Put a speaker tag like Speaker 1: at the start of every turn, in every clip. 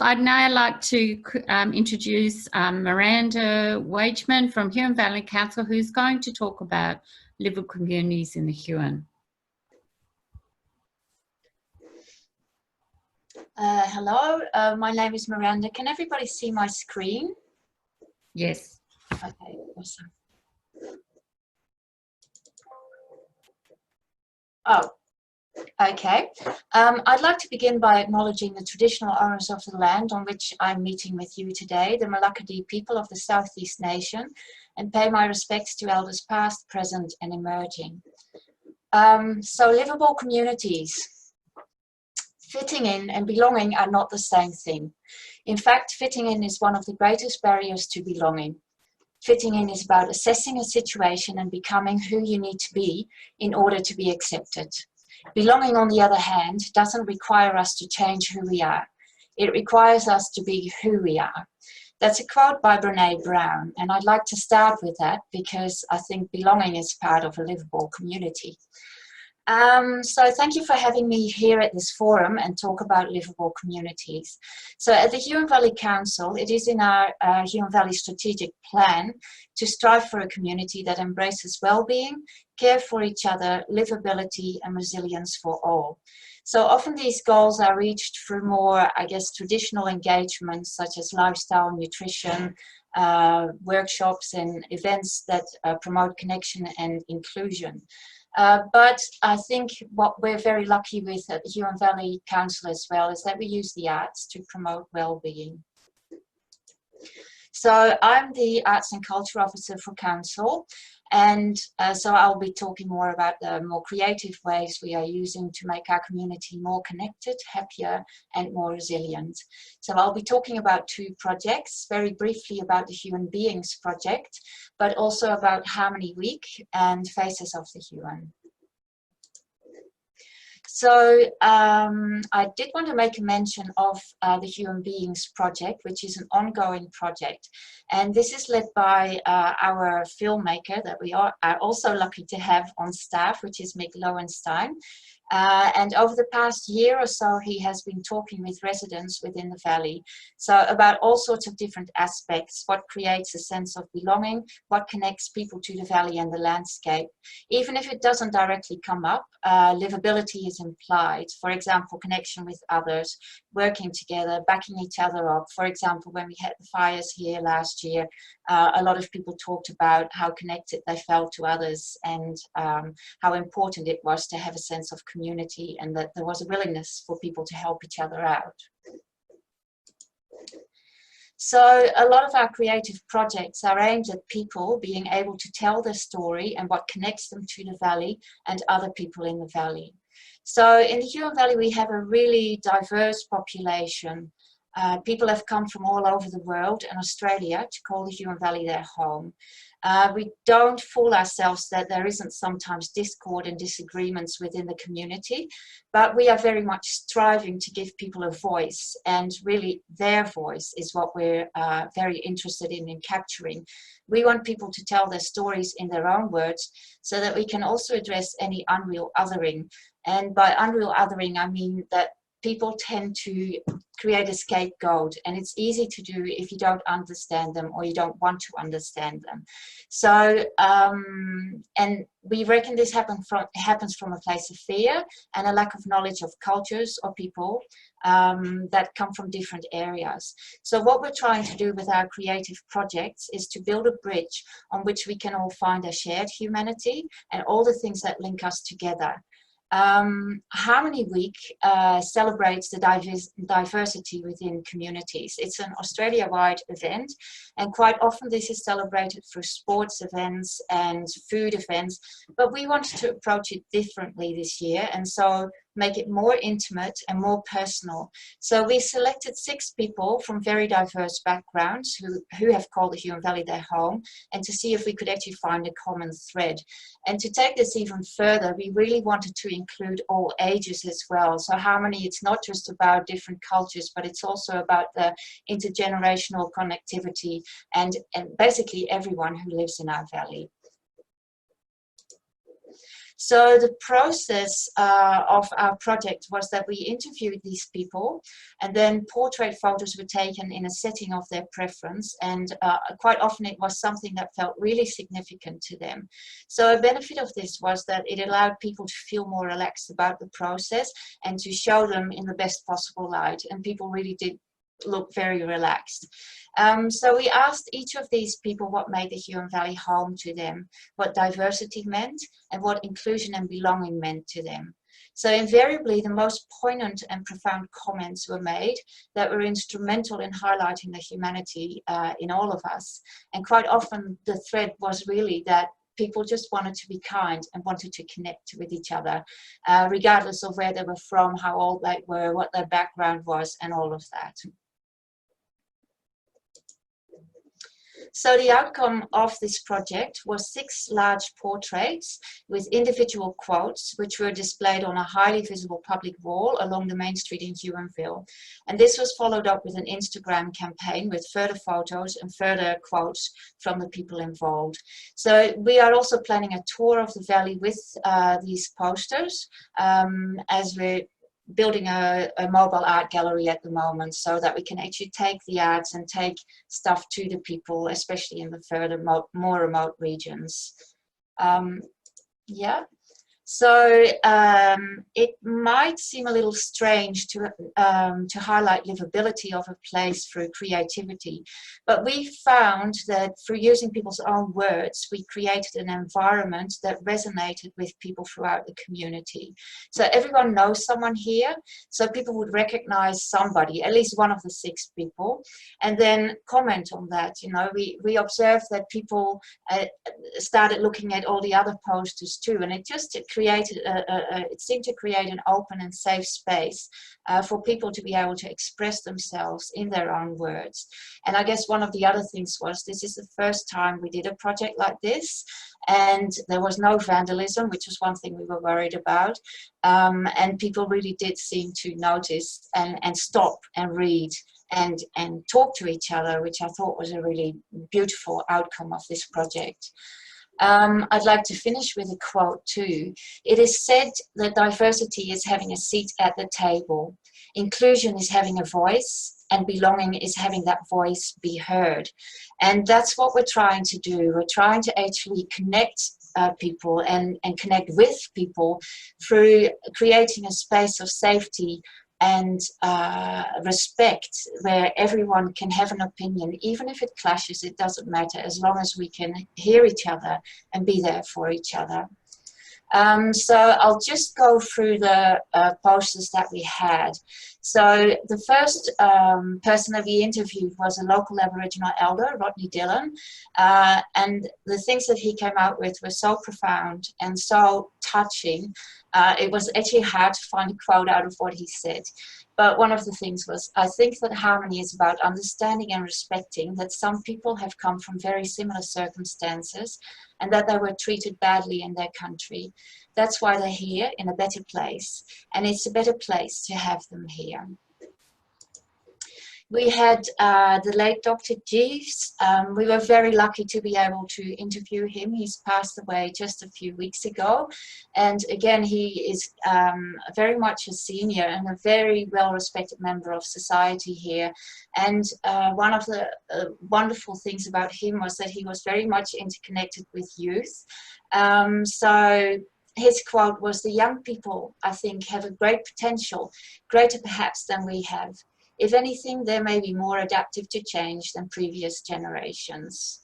Speaker 1: I'd now like to introduce Miranda Wageman from Huon Valley Council, who's going to talk about livable communities in the Huon.
Speaker 2: Hello, my name is Miranda. Can everybody see my screen?
Speaker 1: Yes.
Speaker 2: Okay, awesome. Oh, okay. I'd like to begin by acknowledging the traditional owners of the land on which I'm meeting with you today, the Malakadi people of the Southeast Nation, and pay my respects to elders past, present, and emerging. So livable communities. Fitting in and belonging are not the same thing. In fact, fitting in is one of the greatest barriers to belonging. Fitting in is about assessing a situation and becoming who you need to be in order to be accepted. Belonging, on the other hand, doesn't require us to change who we are. It requires us to be who we are. That's a quote by Brené Brown, and I'd like to start with that because I think belonging is part of a livable community. So thank you for having me here at this forum and talk about livable communities. So at the Huon Valley Council, it is in our Huon Valley strategic plan to strive for a community that embraces well-being, care for each other, livability and resilience for all. So often these goals are reached through more, I guess, traditional engagements such as lifestyle, nutrition, workshops and events that promote connection and inclusion. But I think what we're very lucky with at the Huon Valley Council as well is that we use the arts to promote well-being. So I'm the Arts and Culture Officer for Council, and so I'll be talking more about the more creative ways we are using to make our community more connected, happier and more resilient. So I'll be talking about two projects, very briefly about the Huon Beings project, but also about Harmony Week and Faces of the Huon. So I did want to make a mention of the Huon Beings project, which is an ongoing project. And this is led by our filmmaker that we are also lucky to have on staff, which is Mick Lowenstein. And over the past year or so, he has been talking with residents within the valley. So about all sorts of different aspects, what creates a sense of belonging, what connects people to the valley and the landscape. Even if it doesn't directly come up, livability is implied. For example, connection with others, working together, backing each other up. For example, when we had the fires here last year, a lot of people talked about how connected they felt to others and how important it was to have a sense of community and that there was a willingness for people to help each other out. So a lot of our creative projects are aimed at people being able to tell their story and what connects them to the valley and other people in the valley. So in the Huon Valley, we have a really diverse population. People have come from all over the world and Australia to call the Huon Valley their home. We don't fool ourselves that there isn't sometimes discord and disagreements within the community, but we are very much striving to give people a voice, and really their voice is what we're very interested in capturing. We want people to tell their stories in their own words so that we can also address any unreal othering. And by unreal othering, I mean that people tend to create a scapegoat, and it's easy to do if you don't understand them or you don't want to understand them. So, and we reckon this happens from a place of fear and a lack of knowledge of cultures or people that come from different areas. So what we're trying to do with our creative projects is to build a bridge on which we can all find a shared humanity and all the things that link us together. Harmony Week celebrates the diversity within communities. It's an Australia-wide event, and quite often this is celebrated through sports events and food events, but we wanted to approach it differently this year, and so make it more intimate and more personal. So we selected 6 people from very diverse backgrounds who have called the Huon Valley their home, and to see if we could actually find a common thread. And to take this even further, we really wanted to include all ages as well. So Harmony, it's not just about different cultures, but it's also about the intergenerational connectivity and basically everyone who lives in our valley. So the process of our project was that we interviewed these people, and then portrait photos were taken in a setting of their preference, and quite often it was something that felt really significant to them. So a benefit of this was that it allowed people to feel more relaxed about the process and to show them in the best possible light, and people really did look very relaxed. So we asked each of these people what made the Huon Valley home to them, what diversity meant, and what inclusion and belonging meant to them. So invariably, the most poignant and profound comments were made that were instrumental in highlighting the humanity in all of us. And quite often the thread was really that people just wanted to be kind and wanted to connect with each other, regardless of where they were from, how old they were, what their background was, and all of that. So the outcome of this project was 6 large portraits with individual quotes, which were displayed on a highly visible public wall along the main street in Huonville. And this was followed up with an Instagram campaign with further photos and further quotes from the people involved. So we are also planning a tour of the valley with these posters, as we're building a mobile art gallery at the moment, so that we can actually take the arts and take stuff to the people, especially in the further more remote regions. Yeah. So it might seem a little strange to highlight livability of a place through creativity, but we found that through using people's own words, we created an environment that resonated with people throughout the community. So everyone knows someone here, so people would recognize somebody, at least one of the 6 people, and then comment on that. You know, we observed that people started looking at all the other posters too, and it created it seemed to create an open and safe space for people to be able to express themselves in their own words. And I guess one of the other things was, this is the first time we did a project like this, and there was no vandalism, which was one thing we were worried about, and people really did seem to notice and stop and read and talk to each other, which I thought was a really beautiful outcome of this project. I'd like to finish with a quote too. It is said that diversity is having a seat at the table, inclusion is having a voice, and belonging is having that voice be heard. And that's what we're trying to do. We're trying to actually connect people and connect with people through creating a space of safety and respect, where everyone can have an opinion. Even if it clashes, it doesn't matter, as long as we can hear each other and be there for each other. So I'll just go through the posters that we had. So the first person that we interviewed was a local Aboriginal elder, Rodney Dillon, and the things that he came out with were so profound and so touching. It was actually hard to find a quote out of what he said. But one of the things was, I think that harmony is about understanding and respecting that some people have come from very similar circumstances and that they were treated badly in their country. That's why they're here in a better place, and it's a better place to have them here. We had the late Dr. Jeeves. We were very lucky to be able to interview him. He's passed away just a few weeks ago. And again, he is very much a senior and a very well-respected member of society here. And one of the wonderful things about him was that he was very much interconnected with youth. So his quote was, "The young people, I think, have a great potential, greater perhaps than we have. If anything, they may be more adaptive to change than previous generations."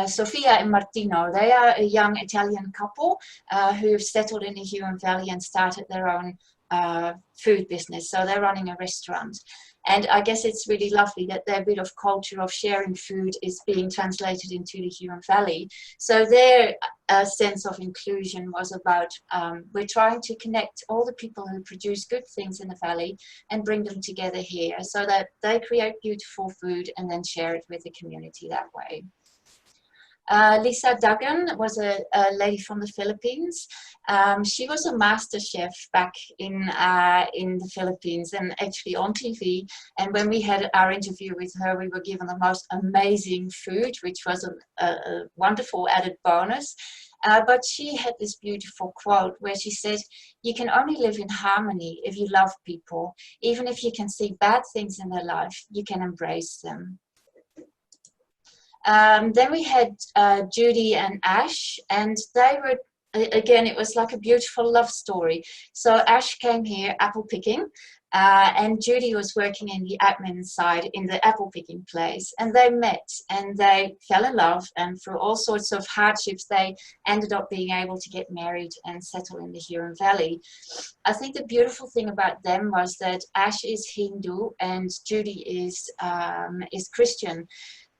Speaker 2: Sofia and Martino, they are a young Italian couple who have settled in the Huon Valley and started their own food business. So they're running a restaurant. And I guess it's really lovely that their bit of culture of sharing food is being translated into the Huon Valley. So their sense of inclusion was about, we're trying to connect all the people who produce good things in the valley and bring them together here so that they create beautiful food and then share it with the community that way. Lisa Duggan was a lady from the Philippines. She was a master chef back in the Philippines and actually on TV. And when we had our interview with her, we were given the most amazing food, which was a wonderful added bonus. But she had this beautiful quote where she said, "You can only live in harmony if you love people. Even if you can see bad things in their life, you can embrace them." Then we had Judy and Ash, and they were, again, it was like a beautiful love story. So Ash came here apple picking, and Judy was working in the admin side in the apple picking place, and they met and they fell in love, and through all sorts of hardships they ended up being able to get married and settle in the Huon Valley. I think the beautiful thing about them was that Ash is Hindu and Judy is Christian.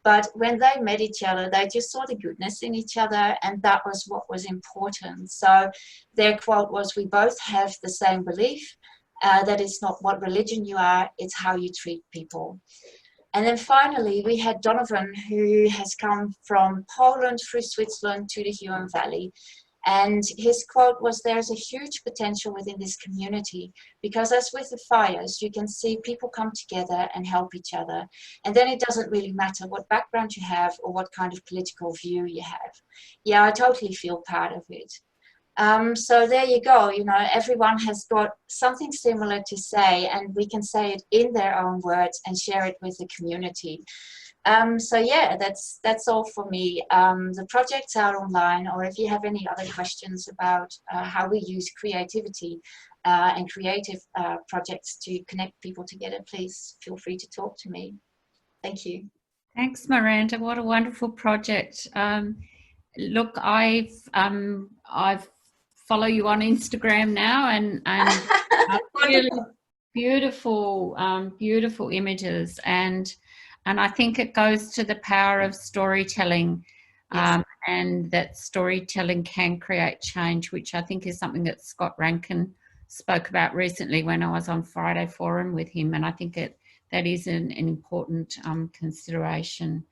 Speaker 2: But when they met each other, they just saw the goodness in each other, and that was what was important. So their quote was, "We both have the same belief, that it's not what religion you are, it's how you treat people." And then finally, we had Donovan, who has come from Poland through Switzerland to the Huon Valley. And his quote was, "There's a huge potential within this community, because as with the fires, you can see people come together and help each other. And then it doesn't really matter what background you have or what kind of political view you have." Yeah, I totally feel part of it. So there you go, you know, everyone has got something similar to say, and we can say it in their own words and share it with the community. So yeah, that's all for me. The projects are online, or if you have any other questions about how we use creativity and creative projects to connect people together, please feel free to talk to me. Thank you.
Speaker 1: Thanks, Miranda. What a wonderful project. Look, I've follow you on Instagram now, and really beautiful, beautiful images, and I think it goes to the power of storytelling,
Speaker 2: Yes.
Speaker 1: and that storytelling can create change, which I think is something that Scott Rankin spoke about recently when I was on Friday Forum with him, and I think that is an important consideration.